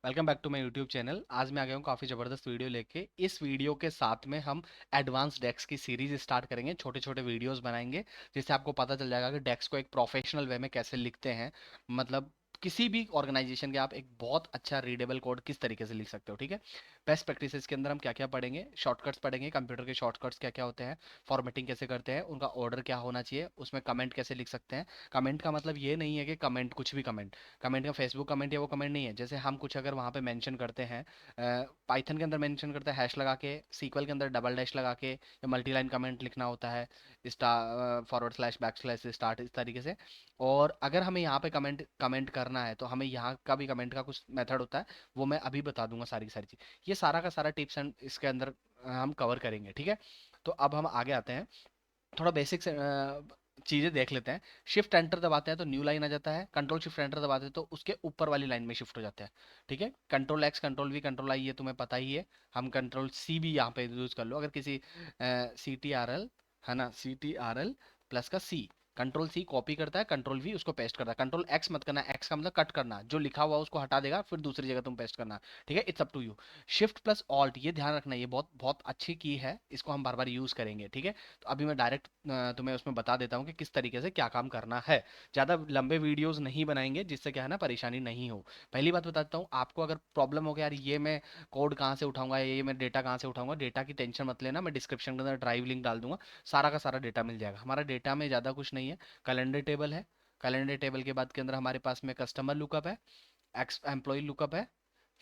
Welcome back to my YouTube channel. आज मैं आ गया हूँ काफ़ी ज़बरदस्त वीडियो लेके। इस वीडियो के साथ में हम एडवांस डेक्स की सीरीज स्टार्ट करेंगे, छोटे छोटे वीडियोस बनाएंगे जिससे आपको पता चल जाएगा कि डेक्स को एक प्रोफेशनल वे में कैसे लिखते हैं। मतलब किसी भी ऑर्गेनाइजेशन के आप एक बहुत अच्छा रीडेबल कोड किस तरीके से लिख सकते हो, ठीक है। बेस्ट प्रैक्टिसेस के अंदर हम क्या क्या पढ़ेंगे, शॉर्टकट्स पढ़ेंगे, कंप्यूटर के शॉर्टकट्स क्या क्या होते हैं, फॉर्मेटिंग कैसे करते हैं, उनका ऑर्डर क्या होना चाहिए, उसमें कमेंट कैसे लिख सकते हैं। कमेंट का मतलब ये नहीं है कि कमेंट कुछ भी कमेंट, कमेंट का फेसबुक कमेंट या वो कमेंट नहीं है। जैसे हम कुछ अगर वहाँ पे मेंशन करते हैं, पाइथन के अंदर मेंशन करते हैं हैश लगा के, सीक्वल के अंदर डबल डैश लगा के, या मल्टी लाइन कमेंट लिखना होता है, star forward slash back slash start, इस तरीके से। और अगर हमें यहाँ पे कमेंट कमेंट करना है तो हमें यहाँ का भी कमेंट का कुछ मेथड होता है, वो मैं अभी बता दूंगा सारी की सारी चीज़। ये सारा का सारा टिप्स एंड इसके अंदर हम कवर करेंगे, ठीक है। तो अब हम आगे आते हैं, थोड़ा बेसिक चीज़ें देख लेते हैं। शिफ्ट एंटर दबाते हैं तो न्यू लाइन आ जाता है, कंट्रोल शिफ्ट एंटर दबाते हैं तो उसके ऊपर वाली लाइन में शिफ्ट हो जाता है, ठीक है। Control x, control we, control I, ये तुम्हें पता ही है। हम कंट्रोल सी भी यहाँ पे यूज कर लो अगर किसी सी टी आर एल, है ना, C T R L plus का सी। कंट्रोल सी कॉपी करता है, कंट्रोल वी उसको पेस्ट करता है। कंट्रोल एक्स मत करना, एक्स का मतलब कट करना, जो लिखा हुआ उसको हटा देगा, फिर दूसरी जगह तुम पेस्ट करना, ठीक है। It's up to you. Shift plus alt, ये ध्यान रखना, ये बहुत बहुत अच्छी की है, इसको हम बार बार यूज करेंगे, ठीक है। तो अभी मैं डायरेक्ट तुम्हें उसमें बता देता हूँ कि किस तरीके से क्या काम करना है। ज़्यादा लंबे वीडियोस नहीं बनाएंगे जिससे क्या है ना, परेशानी नहीं हो। पहली बात बताता हूँ आपको, अगर प्रॉब्लम हो गया यार ये मैं कोड कहाँ से उठाऊंगा, ये मैं डेटा कहाँ से उठाऊंगा, डेटा की टेंशन मत लेना, मैं डिस्क्रिप्शन के अंदर ड्राइव लिंक डाल दूंगा, सारा का सारा डेटा मिल जाएगा। हमारा डेटा में ज़्यादा कुछ नहीं है, कैलेंडर टेबल है। कैलेंडर टेबल के बाद के अंदर हमारे पास में कस्टमर लुकअप है, एक्स एम्प्लॉय लुकअप है,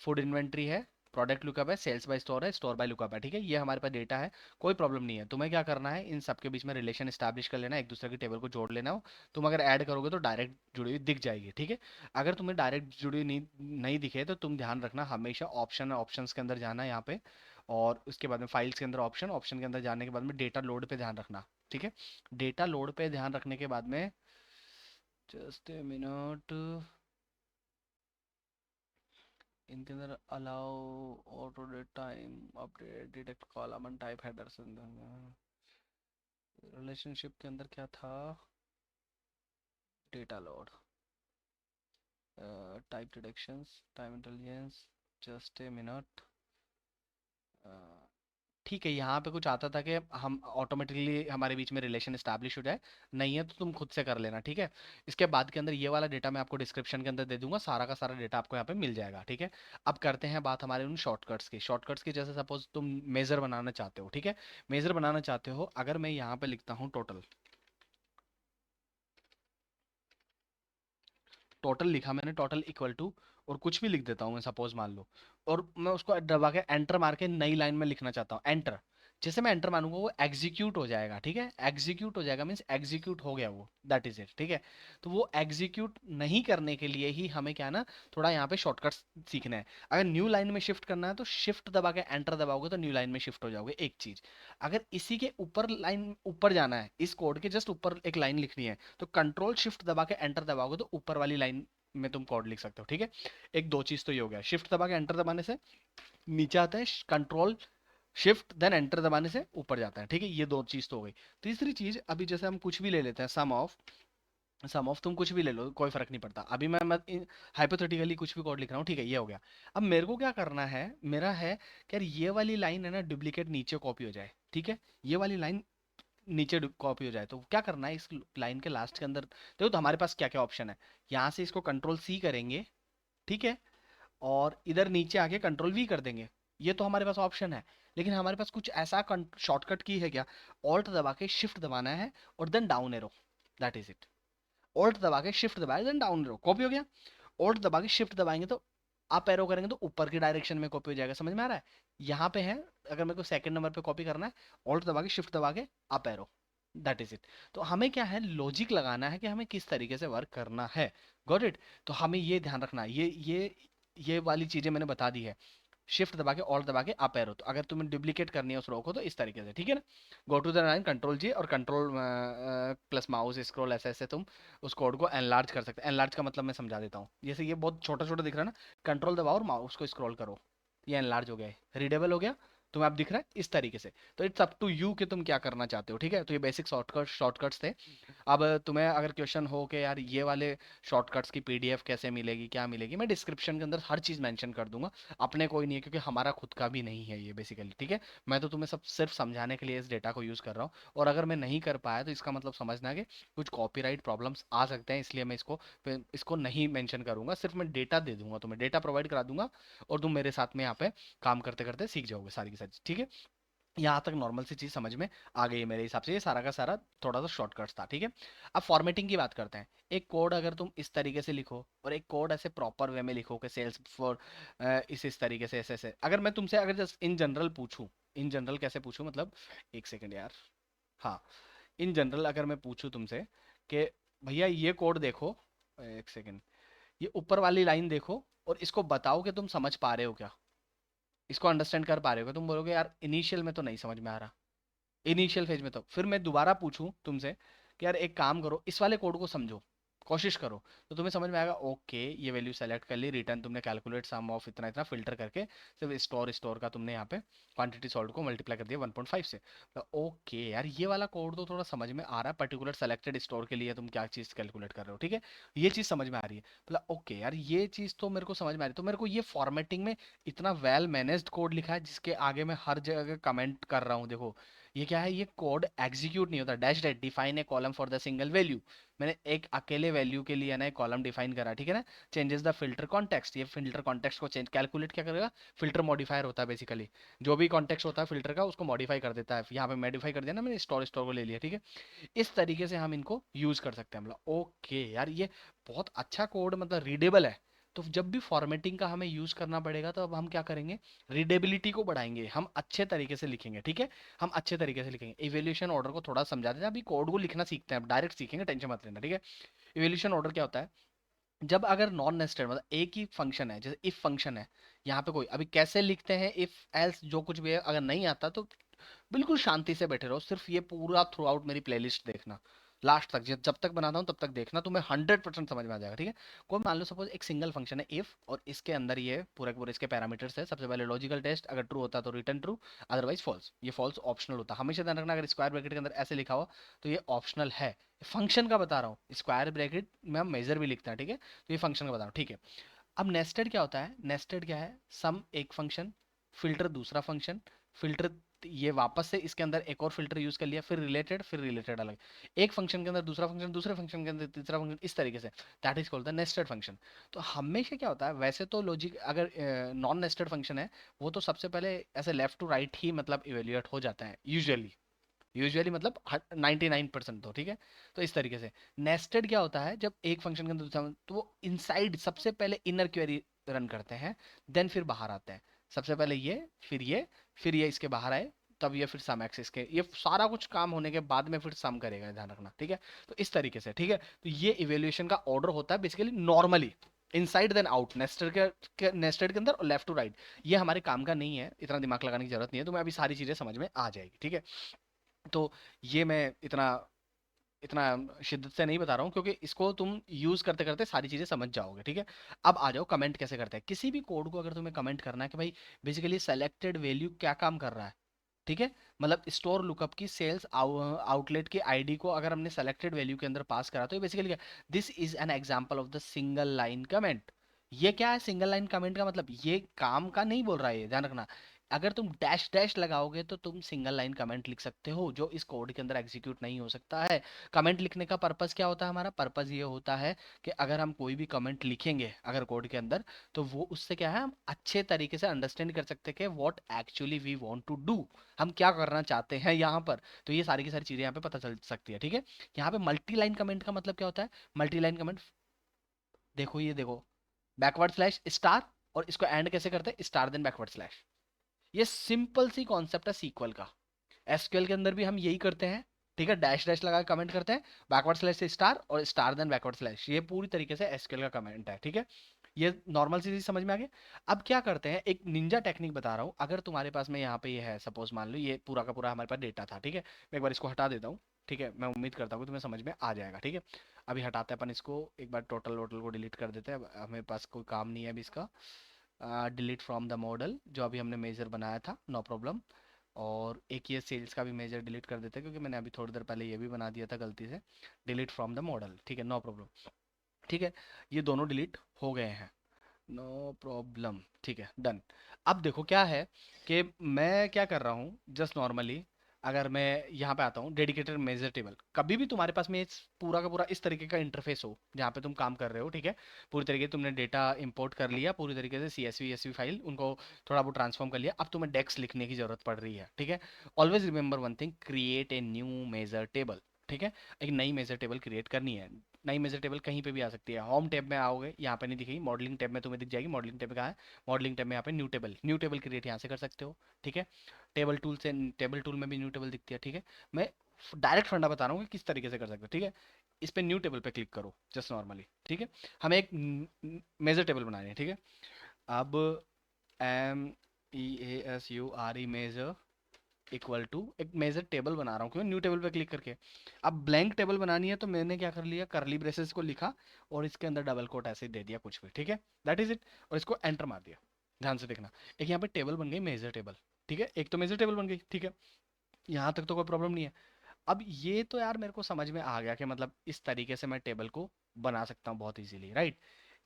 फूड इन्वेंट्री है, प्रोडक्ट लुकअप है, सेल्स बाय स्टोर है, स्टोर बाय लुकअप है, ठीक है। ये हमारे पास डेटा है, कोई प्रॉब्लम नहीं है। तुम्हें क्या करना है, इन सबके बीच में रिलेशन स्टैब्लिश कर लेना, एक दूसरे की टेबल को जोड़ लेना हो। तुम अगर ऐड करोगे तो डायरेक्ट जुड़ी हुई दिख जाएगी, ठीक है। अगर तुम्हें डायरेक्ट जुड़ी हुई नहीं दिखे तो तुम ध्यान रखना, हमेशा ऑप्शंस के अंदर जाना है यहाँ पे, और उसके बाद में फाइल्स के अंदर ऑप्शन, ऑप्शन के अंदर जाने के बाद में डेटा लोड पे ध्यान रखना, ठीक है। डेटा लोड पे ध्यान रखने के बाद में, जस्ट ए मिनट, इनके अंदर allow auto date time update detect column type headers, relationship के अंदर क्या था, data load, type detections, time intelligence, just a minute. ठीक है, यहाँ पे कुछ आता था कि हम ऑटोमेटिकली हमारे बीच में रिलेशन एस्टैब्लिश हो जाए, नहीं है तो तुम खुद से कर लेना, ठीक है। इसके बाद के अंदर ये वाला डेटा मैं आपको डिस्क्रिप्शन के अंदर दे दूंगा, सारा का सारा डेटा आपको यहाँ पे मिल जाएगा, ठीक है। अब करते हैं बात हमारे उन शॉर्टकट्स की। जैसे सपोज तुम मेजर बनाना चाहते हो, ठीक है। मेजर बनाना चाहते हो, अगर मैं यहाँ पे लिखता हूँ टोटल, टोटल लिखा मैंने, टोटल इक्वल टू, और कुछ भी लिख देता हूँ मैं, सपोज मान लो, और मैं उसको दबा के एंटर मार के नई लाइन में लिखना चाहता हूँ, एंटर। जैसे मैं एंटर मारूंगा वो एग्जीक्यूट हो जाएगा, ठीक है। एग्जीक्यूट हो जाएगा मीन्स एग्जीक्यूट हो गया वो, दैट इज इट, ठीक है। तो वो एग्जीक्यूट नहीं करने के लिए ही हमें क्या है ना, थोड़ा यहाँ पे शॉर्टकट्स सीखना है। अगर न्यू लाइन में शिफ्ट करना है तो शिफ्ट दबा के एंटर दबाओगे तो न्यू लाइन में शिफ्ट हो जाओगे, एक चीज। अगर इसी के ऊपर लाइन ऊपर जाना है, इस कोड के जस्ट ऊपर एक लाइन लिखनी है, तो कंट्रोल शिफ्ट दबा के एंटर दबाओगे तो ऊपर वाली लाइन में तुम कोड लिख सकते हो, ठीक है। एक दो चीज तो ये हो गया, शिफ्ट दबा के एंटर दबाने से नीचे आता है, कंट्रोल शिफ्ट देन एंटर दबाने से ऊपर जाता है, ठीक है। ये दो चीज तो हो गई। तीसरी चीज, अभी जैसे हम कुछ भी ले लेते हैं, सम ऑफ तुम कुछ भी ले लो, कोई फर्क नहीं पड़ता। अभी मैं हाइपोथेटिकली कुछ भी कोड लिख रहा हूँ, ठीक है, ये हो गया। अब मेरे को क्या करना है, मेरा है कि यार ये वाली लाइन है ना डुप्लीकेट नीचे कॉपी हो जाए, ठीक है। ये वाली लाइन नीचे कॉपी हो जाए तो क्या करना है, इस लाइन के लास्ट के अंदर देखो तो हमारे पास क्या क्या ऑप्शन है। यहाँ से इसको कंट्रोल सी करेंगे, ठीक है, और इधर नीचे आके कंट्रोल वी कर देंगे। ये तो हमारे पास ऑप्शन है, लेकिन हमारे पास कुछ ऐसा शॉर्टकट की है क्या, ऑल्ट दबा के शिफ्ट दबाना है और then down arrow, that is it. Alt दबा के शिफ्ट दबाए देन डाउन एरो, कॉपी हो गया। ऑल्ट दबा के शिफ्ट दबाएंगे तो अप एरो करेंगे तो ऊपर की डायरेक्शन में कॉपी हो जाएगा, समझ में आ रहा है। यहाँ पे है, अगर मेरे को सेकंड नंबर पे कॉपी करना है, ऑल्ट दबा के शिफ्ट दबा के up arrow, that is it. तो हमें क्या है, लॉजिक लगाना है कि हमें किस तरीके से वर्क करना है, गॉट इट। तो हमें ये ध्यान रखना है, ये वाली चीजें मैंने बता दी है। शिफ्ट दबा के ऑल्ट दबा के अप एरो, तो अगर तुम्हें डुप्लीकेट करनी है उस रो को तो इस तरीके से, ठीक है ना। Go to the line, control G और कंट्रोल प्लस माउस स्क्रॉल, ऐसे ऐसे तुम उस कोड को एनलार्ज कर सकते हैं। एनलार्ज का मतलब मैं समझा देता हूँ, जैसे ये बहुत छोटा छोटा दिख रहा है ना, कंट्रोल दबाओ और माउस को स्क्रॉल करो, ये एनलार्ज हो गया है, रीडेबल हो गया। तुम्हें अब दिख रहा है इस तरीके से। तो इट्स अप टू यू कि तुम क्या करना चाहते हो, ठीक है। तो ये बेसिक शॉर्टकट्स थे। अब तुम्हें अगर क्वेश्चन हो कि यार ये वाले शॉर्टकट्स की पीडीएफ कैसे मिलेगी, क्या मिलेगी, मैं डिस्क्रिप्शन के अंदर हर चीज़ मेंशन कर दूंगा। अपने कोई नहीं है, क्योंकि हमारा खुद का भी नहीं है ये बेसिकली, ठीक है। मैं तो तुम्हें सब सिर्फ समझाने के लिए इस डेटा को यूज़ कर रहा हूँ। और अगर मैं नहीं कर पाया तो इसका मतलब समझना कि कुछ कॉपीराइट प्रॉब्लम्स आ सकते हैं, इसलिए मैं इसको नहीं मेंशन करूंगा। सिर्फ मैं डेटा दे दूंगा, तुम्हें डेटा प्रोवाइड करा दूंगा, और तुम मेरे साथ में यहाँ पे काम करते करते सीख जाओगे सारी की सारी, ठीक है। यहाँ तक नॉर्मल सी चीज समझ में आ गई है मेरे हिसाब से। ये सारा का सारा थोड़ा सा शॉर्टकट्स था, ठीक है। अब फॉर्मेटिंग की बात करते हैं। एक कोड अगर तुम इस तरीके से लिखो, और एक कोड ऐसे प्रॉपर वे में लिखो कि सेल्स फॉर इस तरीके से ऐसे ऐसे, अगर मैं तुमसे अगर जस्ट इन जनरल पूछूं, इन जनरल कैसे पूछूं मतलब, एक सेकंड यार, हाँ, इन जनरल अगर मैं पूछूं तुमसे कि भैया ये कोड देखो, एक सेकंड, ये ऊपर वाली लाइन देखो और इसको बताओ कि तुम समझ पा रहे हो क्या, इसको अंडरस्टैंड कर पा रहे हो क्या, तुम बोलोगे यार इनिशियल में तो नहीं समझ में आ रहा, इनिशियल फेज में। तो फिर मैं दोबारा पूछूं तुमसे कि यार एक काम करो, इस वाले कोड को समझो, कोशिश करो, तो तुम्हें समझ में आएगा। ओके, ये वैल्यू सेलेक्ट कर ली, रिटर्न तुमने कैलकुलेट सम ऑफ इतना इतना फिल्टर करके, सिर्फ स्टोर स्टोर का तुमने यहाँ पे क्वांटिटी सॉल्ट को मल्टीप्लाई कर दिया 1.5 से। तो ओके यार, ये वाला कोड तो थोड़ा समझ में आ रहा है, पर्टिकुलर सेलेक्टेड स्टोर के लिए तुम क्या चीज़ कैलकुलेट कर रहे हो, ठीक है, ये चीज़ समझ में आ रही है। मतलब ओके यार, ये चीज़ तो मेरे को समझ में आ रही है। तो मेरे को ये फॉर्मेटिंग में इतना वेल मैनेज्ड कोड लिखा है, जिसके आगे मैं हर जगह कमेंट कर रहा हूँ, देखो ये क्या है, ये कोड एग्जीक्यूट नहीं होता। Dash that define a column for the single value, मैंने एक अकेले वैल्यू के लिए ना एक कॉलम डिफाइन करा, ठीक है ना। चेंजेस द फिल्टर कॉन्टेक्स्ट, ये फिल्टर कॉन्टेक्स्ट को चेंज कैलकुलेट क्या करेगा, फिल्टर मॉडिफायर होता है बेसिकली, जो भी कॉन्टेक्स्ट होता है फिल्टर का उसको मॉडिफाई कर देता है। यहाँ पे मॉडिफाई कर दिया ना मैंने, स्टोर स्टोर को ले लिया, ठीक है। इस तरीके से हम इनको यूज कर सकते हैं। मतलब ओके यार, ये बहुत अच्छा कोड, मतलब रीडेबल है। तो जब भी फॉर्मेटिंग का हमें यूज करना पड़ेगा तो अब हम क्या करेंगे, रीडेबिलिटी को बढ़ाएंगे, हम अच्छे तरीके से लिखेंगे, ठीक है। हम अच्छे तरीके से लिखेंगे। इवेल्यूशन ऑर्डर को थोड़ा समझा देते हैं, अभी कोड को लिखना सीखते हैं, अब डायरेक्ट सीखेंगे, टेंशन मत लेना, ठीक है। इवेल्यूशन ऑर्डर क्या होता है, जब अगर नॉन नेस्टेड मतलब एक ही फंक्शन है, जैसे इफ फंक्शन है, यहाँ पे कोई अभी कैसे लिखते हैं, इफ एल्स जो कुछ भी है, अगर नहीं आता तो बिल्कुल शांति से बैठे रहो, सिर्फ ये पूरा थ्रू आउट मेरी प्लेलिस्ट देखना, लास्ट तक, जब तक बनाता हूँ तब तक देखना, तुम्हें 100% समझ में आ जाएगा, ठीक है। कोई मान लो सपोज एक सिंगल फंक्शन है इफ, और इसके अंदर ये पूरे के पूरे इसके पैरामीटर्स है। सबसे पहले लॉजिकल टेस्ट, अगर ट्रू होता तो रिटर्न ट्रू, अदरवाइज फॉल्स। ये फॉल्स ऑप्शनल होता है, हमेशा ध्यान रखना, अगर स्क्वायर ब्रैकेट के अंदर ऐसे लिखा हो तो ये ऑप्शनल है। फंक्शन का बता रहा हूँ, स्क्वायर ब्रैकेट में हम मेजर भी लिखते हैं, ठीक है। तो ये फंक्शन का बता रहा हूँ, ठीक है। अब नेस्टेड क्या होता है, नेस्टेड क्या है, सम एक फंक्शन, फिल्टर दूसरा फंक्शन, फिल्टर ये वापस से इसके अंदर एक और फिल्टर यूज कर लिया, फिर रिलेटेड अलग, एक फंक्शन के अंदर दूसरा फंक्शन, दूसरे फंक्शन के अंदर तीसरा फंक्शन, इस तरीके से, that is called the nested function. तो हमेशा क्या होता है, वैसे तो लॉजिक अगर नॉन नेस्टेड फंक्शन है, वो तो सबसे पहले ऐसे लेफ्ट टू राइट ही मतलब इवेल्युएट हो जाता है यूजुअली, यूजुअली मतलब 99% तो, ठीक है। तो इस तरीके से नेस्टेड क्या होता है, जब एक फंक्शन के अंदर दूसरा, तो वो इनसाइड सबसे पहले इनर क्वेरी रन करते हैं, देन फिर बाहर आते हैं। सबसे पहले ये, फिर ये, फिर ये इसके बाहर आए, तब ये फिर सम एक्सिस के, ये सारा कुछ काम होने के बाद में फिर सम करेगा, ध्यान रखना, ठीक है। तो इस तरीके से, ठीक है। तो ये इवेल्युएशन का ऑर्डर होता है basically normally, inside then out, nested के अंदर और लेफ्ट टू राइट। ये हमारे काम का नहीं है, इतना दिमाग लगाने की जरूरत नहीं है, तो मैं अभी सारी चीजें समझ में आ जाएगी, ठीक है। तो ये मैं इतना इतना शिद्दत से नहीं बता रहा हूँ, क्योंकि इसको तुम यूज करते करते सारी चीजें समझ जाओगे, ठीक है। अब आ जाओ कमेंट कैसे करते हैं किसी भी कोड को। अगर तुम्हें कमेंट करना है कि भाई बेसिकली सेलेक्टेड वैल्यू क्या काम कर रहा है, ठीक है, मतलब स्टोर लुकअप की सेल्स आउटलेट की आईडी को अगर हमने सेलेक्टेड वैल्यू के अंदर पास करा, तो ये बेसिकली क्या, this is an example of the single line comment. ये क्या है, सिंगल लाइन कमेंट का मतलब ये काम का नहीं बोल रहा है, ध्यान रखना। अगर तुम डैश डैश लगाओगे तो तुम सिंगल लाइन कमेंट लिख सकते हो, जो इस कोड के अंदर एग्जीक्यूट नहीं हो सकता है। कमेंट लिखने का पर्पस क्या होता है, हमारा पर्पस ये होता है कि अगर हम कोई भी कमेंट लिखेंगे अगर कोड के अंदर, तो वो उससे क्या है, हम अच्छे तरीके से अंडरस्टैंड कर सकते हैं कि what actually we want to do, हम क्या करना चाहते हैं यहाँ पर। तो ये सारी की सारी चीजें यहाँ पे पता चल सकती है, ठीक है। यहाँ पे मल्टी लाइन कमेंट का मतलब क्या होता है, मल्टी लाइन कमेंट, देखो ये देखो, बैकवर्ड स्लैश स्टार, और इसको एंड कैसे करते हैं, स्टार देन बैकवर्ड स्लैश। ये सिंपल सी कॉन्सेप्ट है सीक्वल का, एसक्यूएल के अंदर भी हम यही करते हैं, ठीक है। डैश डैश लगा के कमेंट करते हैं, बैकवर्ड स्लैश से स्टार, और स्टार देन बैकवर्ड स्लैश, ये पूरी तरीके से एसक्यूएल का कमेंट है, ठीक है। ये नॉर्मल सी चीज समझ में आ गया। अब क्या करते हैं, एक निंजा टेक्निक बता रहा हूँ। अगर तुम्हारे पास में यहाँ पे ये है, सपोज मान लो ये पूरा का पूरा हमारे पास डेटा था, ठीक है, मैं एक बार इसको हटा देता हूँ, ठीक है। मैं उम्मीद करता हूँ कि तुम्हें समझ में आ जाएगा, ठीक है। अभी हटाते हैं अपन इसको, एक बार टोटल वोटल को डिलीट कर देते हैं, हमें पास कोई काम नहीं है अभी इसका। डिलीट फ्रॉम द मॉडल, जो अभी हमने मेजर बनाया था, नो प्रॉब्लम। और एक ये सेल्स का भी मेजर डिलीट कर देते हैं, क्योंकि मैंने अभी थोड़ी देर पहले ये भी बना दिया था गलती से, डिलीट फ्रॉम द मॉडल। ठीक है, नो प्रॉब्लम। ठीक है, ये दोनों डिलीट हो गए हैं, नो प्रॉब्लम। ठीक है, डन। अब देखो क्या है कि मैं क्या कर रहा हूँ, जस्ट नॉर्मली अगर मैं यहाँ पे आता हूँ डेडिकेटेड मेजर टेबल, कभी भी तुम्हारे पास में पूरा का पूरा इस तरीके का इंटरफेस हो जहाँ पे तुम काम कर रहे हो, ठीक है, पूरी तरीके से तुमने डेटा इंपोर्ट कर लिया, पूरी तरीके से CSV एसवी फाइल उनको थोड़ा बहुत ट्रांसफॉर्म कर लिया, अब तुम्हें डेक्स लिखने की जरूरत पड़ रही है। ठीक है, always remember one thing, create a new measure table. ठीक है, एक नई मेजर टेबल क्रिएट करनी है। नई मेजर टेबल कहीं पे भी आ सकती है, होम टैब में आओगे, यहाँ पे नहीं दिखेगी, मॉडलिंग टैब में तुम्हें दिख जाएगी। मॉडलिंग टैब कहाँ है, मॉडलिंग टैब में यहाँ पे न्यू टेबल क्रिएट यहाँ से कर सकते हो। ठीक है, टेबल टूल से, टेबल टूल में भी न्यू टेबल दिखती है। ठीक है, मैं डायरेक्ट फंडा बता रहा हूँ कि किस तरीके से कर सकते हो। ठीक है, इस पे न्यू टेबल पे क्लिक करो जस्ट नॉर्मली। ठीक है, हमें एक मेजर टेबल बनानी है। ठीक है, अब MEASURE मेजर इक्वल टू एक मेजर टेबल बना रहा हूँ, क्यों, न्यू टेबल पे क्लिक करके। अब ब्लैंक टेबल बनानी है, तो मैंने क्या कर लिया, करली ब्रेसेस को लिखा और इसके अंदर डबल कोट ऐसे ही दे दिया कुछ भी। ठीक है, दैट इज इट, और इसको एंटर मार दिया। ध्यान से देखना, एक यहाँ पे टेबल बन गई मेजर टेबल। ठीक है, एक तो मेजर टेबल बन गई। ठीक है, यहाँ तक तो कोई प्रॉब्लम नहीं है। अब ये तो यार मेरे को समझ में आ गया कि मतलब इस तरीके से मैं टेबल को बना सकता हूँ बहुत इजीली, राइट।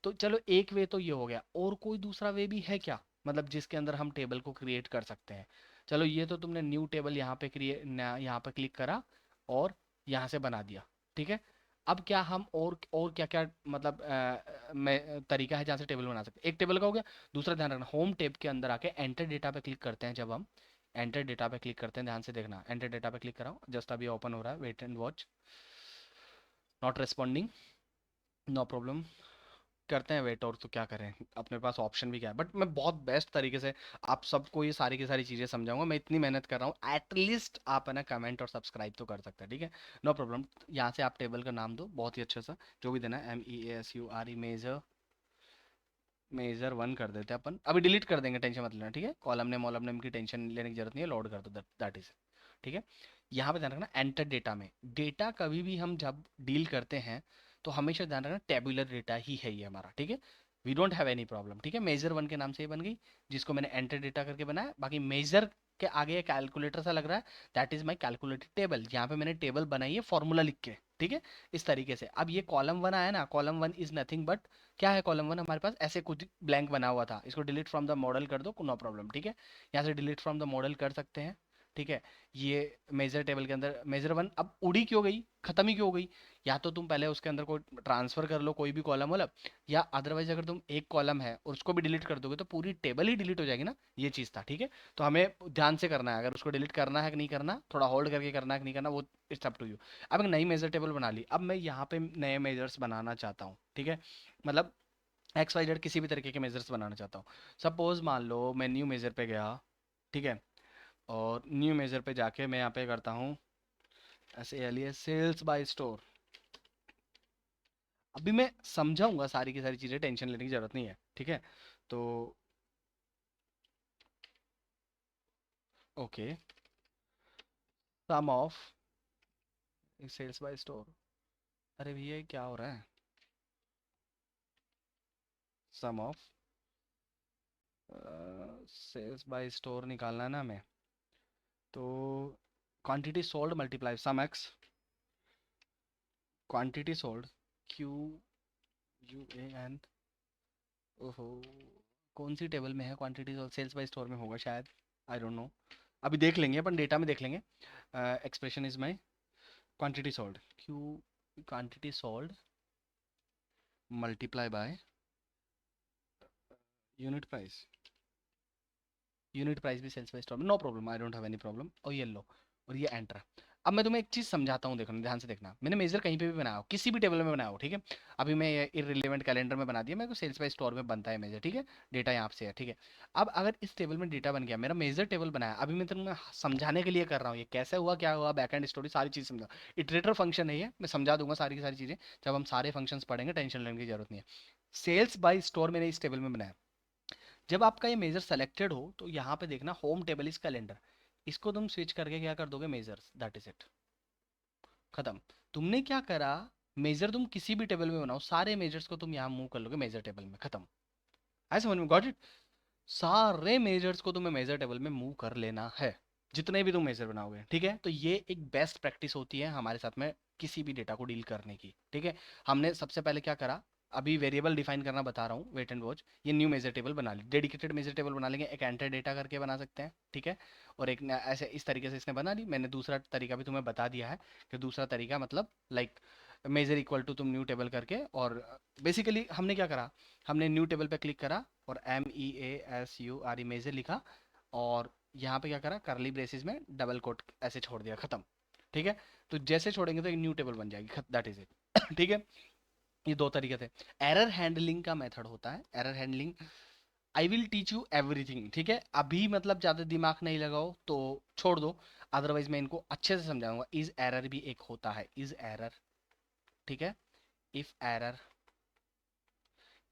तो चलो एक वे तो ये हो गया, और कोई दूसरा वे भी है क्या, मतलब जिसके अंदर हम टेबल को क्रिएट कर सकते हैं। चलो ये तो तुमने न्यू टेबल यहाँ पे क्रिएट, यहाँ पे क्लिक करा और यहाँ से बना दिया। ठीक है, अब क्या हम और क्या क्या मतलब मैं तरीका है जहाँ से टेबल बना सकते हैं। एक टेबल का हो गया, दूसरा ध्यान रखना, होम टेब के अंदर आके एंटर डेटा पे क्लिक करते हैं। जब हम एंटर डेटा पे क्लिक करते हैं, ध्यान से देखना, एंटर डेटा पे क्लिक कराओ, जस्ट अभी ओपन हो रहा है, wait and watch, not responding, no problem, करते हैं वेट। और तो क्या करें, अपने पास ऑप्शन भी क्या है, बट मैं बहुत बेस्ट तरीके से आप सबको ये सारी की सारी चीज़ें समझाऊंगा। मैं इतनी मेहनत कर रहा हूँ, एटलीस्ट आप है ना कमेंट और सब्सक्राइब तो कर सकते हैं। ठीक है, नो प्रॉब्लम। यहाँ से आप टेबल का नाम दो बहुत ही अच्छे सा, जो भी देना है, MEASURE मेजर, मेजर 1 कर देते हैं अपन, अभी डिलीट कर देंगे, टेंशन मत लेना। ठीक है, कॉलम नेम वॉलम नेम की टेंशन लेने की जरूरत नहीं है, लोड कर दो, दैट इज। ठीक है, यहाँ पे ध्यान रखना, एंटर डेटा में, डेटा कभी भी हम जब डील करते हैं तो हमेशा ध्यान रखना टेबुलर डेटा ही है ये हमारा। ठीक है, we don't have any problem. ठीक है, मेजर 1 के नाम से ये बन गई, जिसको मैंने एंटर डेटा करके बनाया। बाकी मेजर के आगे ये कैलकुलेटर सा लग रहा है, that is my calculated table, यहाँ पे मैंने टेबल बनाई है फॉर्मूला लिख के। ठीक है, इस तरीके से। अब ये कॉलम 1 आया ना, कॉलम 1 इज नथिंग बट, क्या है, कॉलम 1 हमारे पास ऐसे कुछ ब्लैंक बना हुआ था, इसको डिलीट फ्रॉम द मॉडल कर दो, नो प्रॉब्लम। ठीक है, यहाँ से डिलीट फ्रॉम द मॉडल कर सकते हैं। ठीक है, ये मेजर टेबल के अंदर मेजर 1 अब उड़ी क्यों गई, खत्म ही क्यों हो गई, या तो तुम पहले उसके अंदर कोई ट्रांसफर कर लो, कोई भी कॉलम वाला, या अदरवाइज अगर तुम एक कॉलम है और उसको भी डिलीट कर दोगे तो पूरी टेबल ही डिलीट हो जाएगी ना, ये चीज़ था। ठीक है, तो हमें ध्यान से करना है, अगर उसको डिलीट करना है कि नहीं करना, थोड़ा होल्ड करके करना है कि नहीं करना, वो इट्स अप टू यू। अब एक नई मेजर टेबल बना ली, अब मैं यहाँ पे नए मेजर्स बनाना चाहता हूँ। ठीक है, मतलब XYZ किसी भी तरीके के मेजर्स बनाना चाहता हूँ। सपोज मान लो मैं न्यू मेजर पे गया, ठीक है, और न्यू मेजर पे जाके मैं यहाँ पे करता हूँ SALES, सेल्स बाय स्टोर। अभी मैं समझाऊंगा सारी की सारी चीज़ें, टेंशन लेने की जरूरत नहीं है। ठीक है, तो okay, sum of sales by store, अरे भैया ये क्या हो रहा है, sum of sales by store निकालना है ना हमें, तो quantity sold multiply sum x, quantity sold, QUAN, ओहो, कौन सी टेबल में है quantity sold, sales by store में होगा शायद, आई डोंट नो, अभी देख लेंगे अपन, डेटा में देख लेंगे। Expression is my quantity sold, Q, quantity sold multiply by unit price, unit price भी सेल्स बाय स्टोर में, no problem, I don't have any problem. और ये लो, और ये एंटर। अब मैं तुम्हें एक चीज समझाता हूँ, देखो ध्यान से देखना, मैंने मेजर कहीं पे भी बनाया हो, किसी भी टेबल में बनाया हो, ठीक है, अभी मैं ये इररिलेवेंट कैलेंडर में बना दिया, मेरे को सेल्स बाय स्टोर में बनता है मेजर। ठीक है, डेटा यहाँ से है। ठीक है, अब अगर इस टेबल में डेटा बन गया, मेरा मेजर टेबल बनाया, अभी मैं तुम्हें समझाने के लिए कर रहा हूँ, ये कैसे हुआ, क्या हुआ, बैक एंड स्टोरी सारी चीज समझा, इटरेटर फंक्शन है ये, मैं समझा दूंगा सारी की सारी चीजें, जब हम सारे फंक्शन पढ़ेंगे, टेंशन लेने की जरूरत नहीं है। सेल्स बाय स्टोर मैंने इस टेबल में बनाया, जब आपका ये मेजर सेलेक्टेड हो तो यहाँ पे देखना होम टेबल इज कैलेंडर, इसको तुम स्विच करके क्या कर दोगे, मेजर्स, दैट इज इट, खत्म। तुमने क्या करा, मेजर तुम किसी भी टेबल में बनाओ, सारे मेजर्स को तुम यहाँ मूव कर लोगे मेजर टेबल में, खत्म। आई समझ में, गॉट इट। सारे मेजर्स को तुम्हें मेजर टेबल में मूव कर लेना है, जितने भी तुम मेजर बनाओगे, ठीक है। तो ये एक बेस्ट प्रैक्टिस होती है हमारे साथ में किसी भी डेटा को डील करने की, ठीक है। हमने सबसे पहले क्या करा, अभी वेरिएबल डिफाइन करना बता रहा हूँ, वेट एंड वॉच। ये न्यू मेजर टेबल बना ली, डेडिकेटेड मेजर टेबल बना लेंगे, एक एंटर डेटा करके बना सकते हैं, ठीक है। और एक ऐसे इस तरीके से इसने बना ली। मैंने दूसरा तरीका भी तुम्हें बता दिया है कि दूसरा तरीका मतलब लाइक मेजर इक्वल टू तुम न्यू टेबल करके, और बेसिकली हमने क्या करा, हमने न्यू टेबल पे क्लिक करा और MEASURE मेजर लिखा, और यहाँ पे क्या करा, करली ब्रेसिस में डबल कोट ऐसे छोड़ दिया, खत्म, ठीक है। तो जैसे छोड़ेंगे तो एक न्यू टेबल बन जाएगी, दैट इज इट ठीक है। ये दो तरीके थे। एरर हैंडलिंग का मेथड होता है, error handling I will teach you everything, ठीक है। अभी मतलब ज्यादा दिमाग नहीं लगाओ तो छोड़ दो, अदरवाइज मैं इनको अच्छे से समझाऊंगा। इज एरर भी एक होता है, इज एरर, ठीक है। इफ एरर,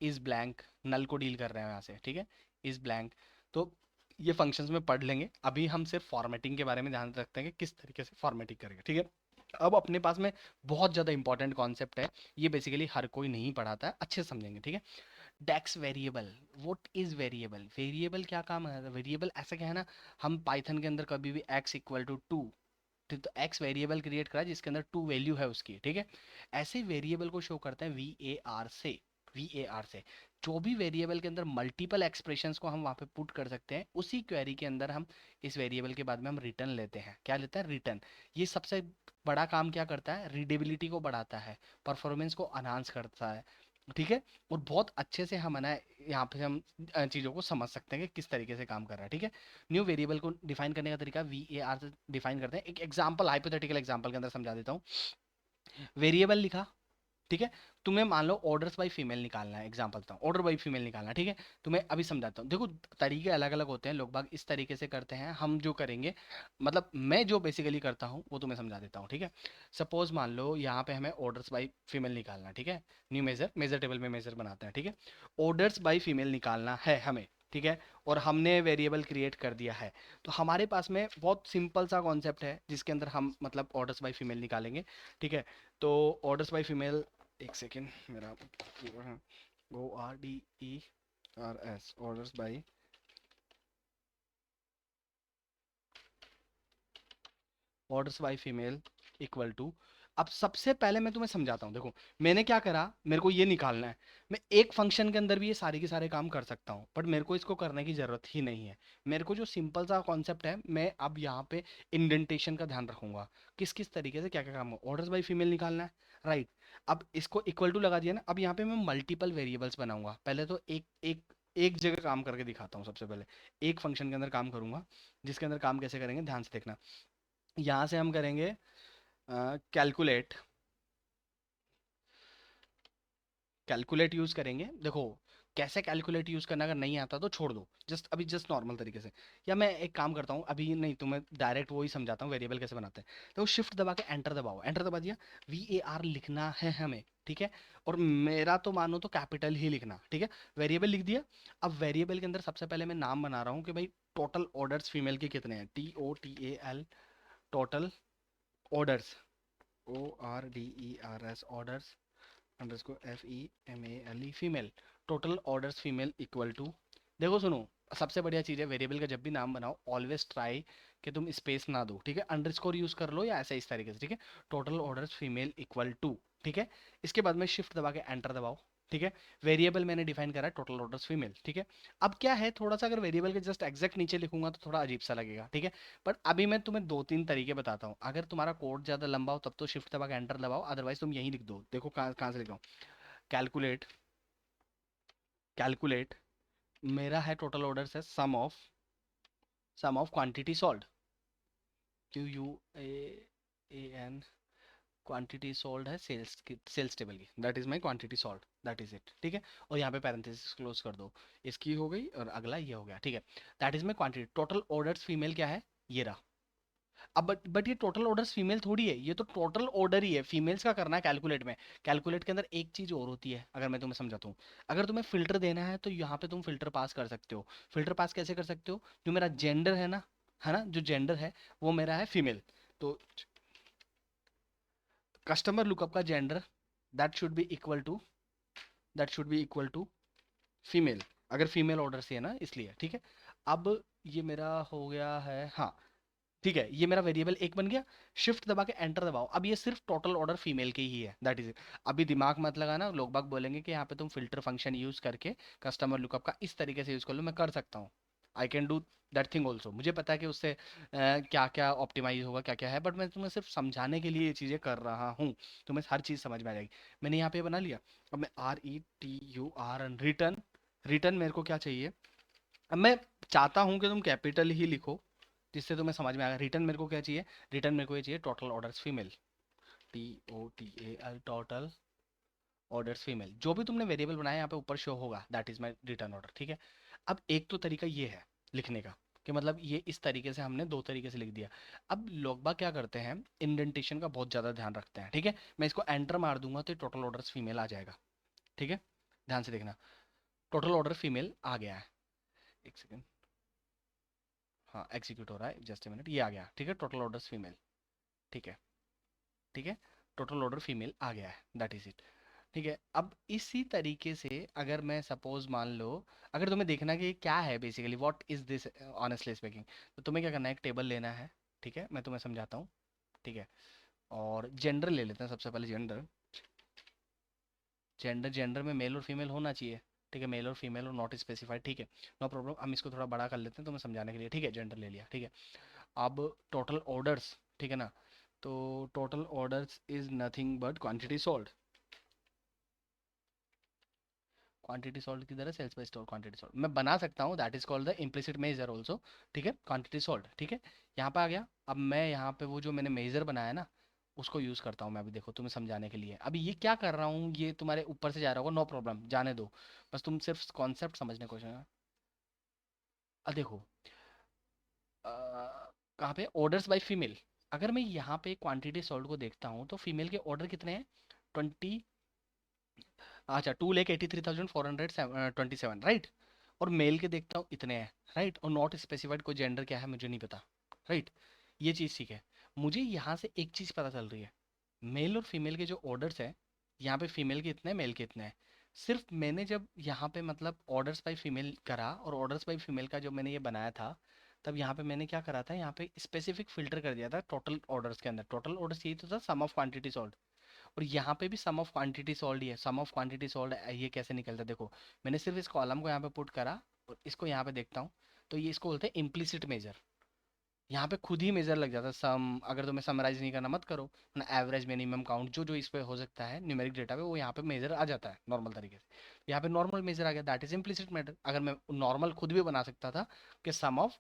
इज ब्लैंक, नल को डील कर रहे हैं यहाँ से, ठीक है। इज ब्लैंक, तो ये फंक्शंस में पढ़ लेंगे। अभी हम सिर्फ फॉर्मेटिंग के बारे में ध्यान रखते हैं कि किस तरीके से फॉर्मेटिंग करेंगे, ठीक है। अब अपने पास में बहुत ज़्यादा इंपॉर्टेंट कॉन्सेप्ट है, ये बेसिकली हर कोई नहीं पढ़ाता है, अच्छे से समझेंगे, ठीक है। DAX variable, what is variable, variable क्या काम है, वेरिएबल ऐसा क्या है ना, हम पाइथन के अंदर कभी भी x इक्वल टू 2, तो एक्स वेरिएबल क्रिएट करा जिसके अंदर 2 वैल्यू है उसकी, ठीक है। ऐसे वेरिएबल को शो करते हैं VAR से, VAR से। जो भी वेरिएबल के अंदर मल्टीपल एक्सप्रेशंस को हम वहां पे पुट कर सकते हैं, उसी क्वेरी के अंदर हम इस वेरिएबल के बाद में हम रिटर्न लेते हैं। क्या लेते हैं, रिटर्न। ये सबसे बड़ा काम क्या करता है, रीडेबिलिटी को बढ़ाता है, परफॉर्मेंस को अनहांस करता है, ठीक है। और बहुत अच्छे से हम है ना, यहाँ पे हम चीज़ों को समझ सकते हैं कि किस तरीके से काम कर रहा है, ठीक है। न्यू वेरिएबल को डिफाइन करने का तरीका VAR से डिफाइन करते हैं। एक एग्जांपल, हाइपोथेटिकल एग्जांपल के अंदर समझा देता हूँ। वेरिएबल लिखा, ठीक है। तुम्हें मान लो ऑर्डर्स बाई फीमेल निकालना है, एग्जांपल देता हूँ, ऑर्डर बाई फीमेल निकालना है, ठीक है। तुम्हें अभी समझाता हूँ, देखो तरीके अलग अलग होते हैं, लोग बाग इस तरीके से करते हैं, हम जो करेंगे, मतलब मैं जो बेसिकली करता हूँ वो तुम्हें समझा देता हूँ, ठीक है। सपोज मान लो यहाँ पे हमें ऑर्डर्स बाई फीमेल निकालना है, ठीक है। न्यू मेजर, मेजर टेबल में मेजर बनाते हैं, ठीक है। ऑर्डर्स बाई फीमेल निकालना है हमें, ठीक है। और हमने वेरिएबल क्रिएट कर दिया है, तो हमारे पास में बहुत सिंपल सा कॉन्सेप्ट है जिसके अंदर हम मतलब ऑर्डर्स बाई फीमेल निकालेंगे, ठीक है। तो ऑर्डर्स बाई फीमेल, एक सेकेंड मेरा, ORDERS, orders by, orders by female equal to, अब सबसे पहले मैं तुम्हें समझाता हूँ, देखो मैंने क्या करा, मेरे को ये निकालना है। मैं एक फंक्शन के अंदर भी ये सारे के सारे काम कर सकता हूँ, बट मेरे को इसको करने की जरूरत ही नहीं है। मेरे को जो सिंपल सा कॉन्सेप्ट है, मैं अब यहाँ पे इंडेंटेशन का ध्यान रखूंगा, किस किस तरीके से क्या क्या काम हो। ऑर्डर्स बाई फीमेल निकालना है, राइट। अब इसको इक्वल टू लगा दिया ना, अब यहाँ पे मैं मल्टीपल वेरिएबल्स बनाऊंगा। पहले तो एक एक एक जगह काम करके दिखाता हूँ। सबसे पहले एक फंक्शन के अंदर काम करूंगा, जिसके अंदर काम कैसे करेंगे ध्यान से देखना। यहाँ से हम करेंगे कैलकुलेट, कैलकुलेट यूज करेंगे। देखो कैसे कैलकुलेट यूज करना, अगर नहीं आता तो छोड़ दो, जस्ट अभी जस्ट नॉर्मल तरीके से। या मैं एक काम करता हूँ, अभी नहीं तुम्हें डायरेक्ट वो ही समझाता हूँ वेरिएबल कैसे बनाते हैं। तो शिफ्ट दबा के एंटर दबाओ, एंटर दबा दिया, VAR लिखना है हमें, ठीक है। और मेरा तो मानो तो कैपिटल ही लिखना, ठीक है। वेरिएबल लिख दिया। अब वेरिएबल के अंदर सबसे पहले मैं नाम बना रहा हूँ कि भाई टोटल ऑर्डर्स फीमेल के कितने हैं, TOTAL, total orders, ORDERS, orders underscore FEMALE, female, total orders female equal to, देखो सुनो, सबसे बढ़िया चीज़ है वेरिएबल का जब भी नाम बनाओ, ऑलवेज ट्राई कि तुम स्पेस ना दो, ठीक है। अंडरस्कोर यूज कर लो या ऐसे इस तरीके से, ठीक है। Total orders female equal to, ठीक है। इसके बाद में शिफ्ट दबा के एंटर दबाओ, ठीक है। वेरिएबल मैंने डिफाइन करा है टोटल ऑर्डर्स फीमेल, ठीक है। अब क्या है, थोड़ा सा अगर वेरिएबल के जस्ट एग्जैक्ट नीचे लिखूंगा तो थोड़ा अजीब सा लगेगा, ठीक है। बट अभी मैं तुम्हें दो तीन तरीके बताता हूँ, अगर तुम्हारा कोड ज्यादा लंबा हो तब तो शिफ्ट दबा के एंटर दबाओ, अदरवाइज तुम यही लिख दो। देखो कहाँ कहाँ से लिख रहा हूँ, कैलकुलेट, कैलकुलेट मेरा है टोटल ऑर्डर्स है sum of quantity sold, QUAAN, quantity sold है सेल्स की, सेल्स टेबल की, that is my quantity sold, that is it, ठीक है। और यहाँ पे पैरेंथेसिस क्लोज कर दो, इसकी हो गई और अगला ये हो गया, ठीक है। That is my quantity, total orders female क्या है, ये रहा। अब बट ये टोटल ऑर्डर्स फीमेल थोड़ी है, ये तो टोटल ऑर्डर ही है, फीमेल्स का करना है कैलकुलेट में। कैलकुलेट के अंदर एक चीज और होती है, अगर मैं तुम्हें समझाता हूँ, अगर तुम्हें फिल्टर देना है तो यहाँ पे तुम फिल्टर पास कर सकते हो। फिल्टर पास कैसे कर सकते हो, जो मेरा जेंडर है ना, जो जेंडर है वो मेरा है फीमेल, तो कस्टमर लुकअप का gender that should be equal to, that should be equal to female, अगर फीमेल ऑर्डर से है ना इसलिए, ठीक है। अब ये मेरा हो गया है, हाँ ठीक है, ये मेरा वेरिएबल एक बन गया। शिफ्ट दबा के एंटर दबाओ, अब ये सिर्फ टोटल ऑर्डर फीमेल के ही है, दैट इज इट। अभी दिमाग मत लगाना, लोग बाग बोलेंगे कि यहाँ पे तुम फिल्टर फंक्शन यूज करके कस्टमर लुकअप का इस तरीके से यूज कर लो, मैं कर सकता हूँ, I can do that thing also. मुझे पता है कि उससे क्या क्या ऑप्टिमाइज होगा, क्या क्या है, बट मैं तुम्हें सिर्फ समझाने के लिए ये चीज़ें कर रहा हूँ, तुम्हें हर चीज़ समझ में आ जाएगी। मैंने यहाँ पे बना लिया। अब मैं RETUR रिटर्न, रिटर्न मेरे को क्या चाहिए, अब मैं चाहता हूं कि तुम कैपिटल ही लिखो जिससे तुम्हें समझ में आएगा। रिटर्न मेरे को क्या चाहिए, रिटर्न मेरे को ये चाहिए total orders female, TOTAL total orders female. जो भी तुमने वेरिएबल बनाया यहाँ पे ऊपर शो होगा, that is my return order, ठीक है। अब एक तो तरीका ये है लिखने का, कि मतलब ये इस तरीके से हमने दो तरीके से लिख दिया। अब लोग बाग क्या करते हैं, इंडेंटेशन का बहुत ज़्यादा ध्यान रखते हैं, ठीक है। मैं इसको एंटर मार दूंगा तो टोटल ऑर्डर्स फीमेल आ जाएगा, ठीक है। ध्यान से देखना, टोटल ऑर्डर फीमेल आ गया है। एक सेकेंड, हाँ एग्जीक्यूट हो रहा है, जस्ट ए मिनट, ये आ गया, ठीक है। टोटल ऑर्डर्स फीमेल, ठीक है, ठीक है। टोटल ऑर्डर फीमेल आ गया है, दैट इज इट, ठीक है। अब इसी तरीके से अगर मैं सपोज मान लो, अगर तुम्हें देखना कि ये क्या है basically, what is this honestly speaking, तो तुम्हें क्या करना है, एक टेबल लेना है, ठीक है। मैं तुम्हें समझाता हूँ, ठीक है। और जेंडर ले लेते हैं सबसे पहले, जेंडर, जेंडर जेंडर में मेल और फीमेल होना चाहिए, ठीक है। मेल और फीमेल और नॉट स्पेसिफाइड, ठीक है, नो प्रॉब्लम। हम इसको थोड़ा बड़ा कर लेते हैं तुम्हें समझाने के लिए, ठीक है। जेंडर ले लिया, ठीक है। अब टोटल ऑर्डर्स, ठीक है ना, तो total orders is nothing but quantity sold, quantity sold की तरह sales by store quantity sold मैं बना सकता हूँ, that is called the implicit measure also, ठीक है। क्वांटिटी सोल्ड, ठीक है। यहाँ पे आ गया। अब मैं यहाँ पे वो जो मैंने मेजर बनाया ना, उसको यूज करता हूँ मैं अभी, देखो तुम्हें समझाने के लिए। अभी ये क्या कर रहा हूँ, ये तुम्हारे ऊपर से जा रहा होगा, नो प्रॉब्लम, जाने दो, बस तुम सिर्फ कॉन्सेप्ट समझने की कोशिश करना। अब देखो, कहाँ पे ऑर्डर्स बाय फीमेल, अगर मैं यहाँ पे क्वांटिटी सोल्ड को देखता हूँ तो फीमेल के ऑर्डर कितने हैं, 20, अच्छा 2,83,427, राइट। और मेल के देखता हूँ इतने हैं, राइट। और नॉट स्पेसिफाइड कोई जेंडर क्या है मुझे नहीं पता, राइट। ये चीज़ ठीक है। मुझे यहाँ से एक चीज़ पता चल रही है, मेल और फीमेल के जो ऑर्डर्स है, यहाँ पे फीमेल के इतने हैं, मेल के इतने हैं। सिर्फ मैंने जब यहाँ पे मतलब ऑर्डर्स बाय फीमेल करा और ऑर्डर्स बाय फीमेल का जो मैंने ये बनाया था, तब यहाँ पे मैंने क्या करा था, यहाँ पे स्पेसिफिक फिल्टर कर दिया था टोटल ऑर्डर्स के अंदर। टोटल ऑर्डर्स यही तो था, सम ऑफ क्वांटिटी सोल्ड। और यहाँ पे भी सम ऑफ क्वांटिटी सोल्ड ही है, सम ऑफ क्वांटिटी सोल्ड। ये कैसे निकलता है देखो, मैंने सिर्फ इस कॉलम को यहाँ पे पुट करा और इसको यहाँ पे देखता हूँ, तो ये इसको बोलते हैं इम्प्लिसिट मेजर। यहाँ पे खुद ही मेजर लग जाता है सम, अगर तुम्हें समराइज नहीं करना मत करो ना, एवरेज मिनिमम काउंट जो जो इस पे हो सकता है न्यूमेरिक डेटा पे, वो यहाँ पे मेजर आ जाता है नॉर्मल तरीके से। यहाँ पे नॉर्मल मेजर आ गया, दैट इज इम्प्लिसिट मेजर। अगर मैं नॉर्मल खुद भी बना सकता था कि सम ऑफ,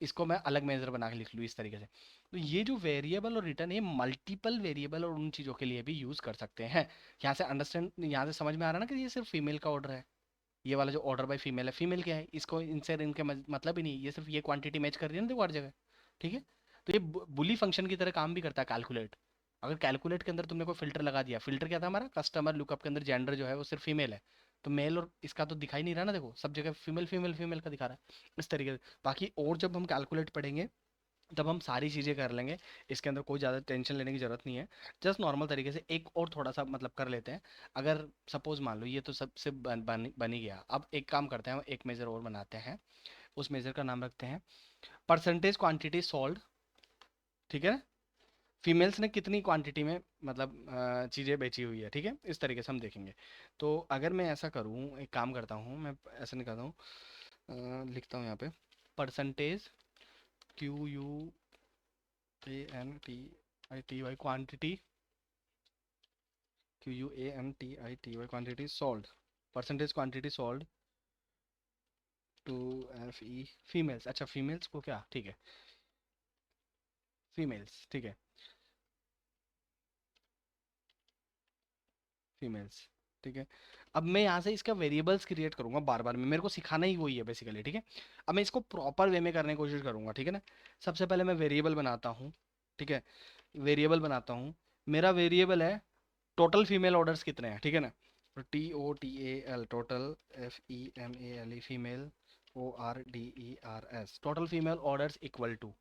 इसको मैं अलग मेजर बना के लिख लूँ इस तरीके से। तो ये जो वेरिएबल और रिटर्न, ये मल्टीपल वेरिएबल और उन चीज़ों के लिए भी यूज़ कर सकते हैं। यहाँ से अंडरस्टैंड, यहाँ से समझ में आ रहा है ना कि ये सिर्फ फीमेल का ऑर्डर है। ये वाला जो ऑर्डर बाय फीमेल है, फीमेल क्या है, इसको इनसे इनके मतलब ही नहीं, ये सिर्फ ये क्वांटिटी मैच कर रही है ना देखो हर जगह, ठीक है। तो ये बुली फंक्शन की तरह काम भी करता है, कैलकुलेट। अगर कैलकुलेट के अंदर तुमने कोई फिल्टर लगा दिया, फिल्टर क्या था हमारा, कस्टमर लुकअप के अंदर जेंडर जो है वो सिर्फ फीमेल है, तो मेल और इसका तो दिखाई नहीं रहा ना, देखो सब जगह फीमेल फीमेल फीमेल का दिखा रहा है इस तरीके से। बाकी और जब हम कैलकुलेट पढ़ेंगे तब हम सारी चीज़ें कर लेंगे, इसके अंदर कोई ज़्यादा टेंशन लेने की ज़रूरत नहीं है। जस्ट नॉर्मल तरीके से एक और थोड़ा सा मतलब कर लेते हैं। अगर सपोज मान लो ये तो सबसे बन ही गया, अब एक काम करते हैं, हम एक मेज़र और बनाते हैं। उस मेज़र का नाम रखते हैं परसेंटेज क्वांटिटी सोल्ड, ठीक है ना। फीमेल्स ने कितनी क्वांटिटी में मतलब चीज़ें बेची हुई है, ठीक है, इस तरीके से हम देखेंगे। तो अगर मैं ऐसा करूँ, एक काम करता हूँ, मैं ऐसा निकालता हूँ, लिखता हूँ यहाँ पे percentage QUANTITY quantity, QUANTITY quantity sold, percentage quantity sold to FE females. अच्छा फीमेल्स को क्या, ठीक है, फीमेल्स, ठीक है, फीमेल्स, ठीक है। अब मैं यहाँ से इसका वेरिएबल्स क्रिएट करूंगा बार बार में, मेरे को सिखाना ही वही है बेसिकली, ठीक है। अब मैं इसको प्रॉपर वे में करने की कोशिश करूंगा, ठीक है ना। सबसे पहले मैं वेरिएबल बनाता हूँ, ठीक है, वेरिएबल बनाता हूँ। मेरा वेरिएबल है टोटल फीमेल ऑर्डर्स कितने हैं, ठीक है ना। TOTAL total, FEMALE female, ORDERS total female orders equal to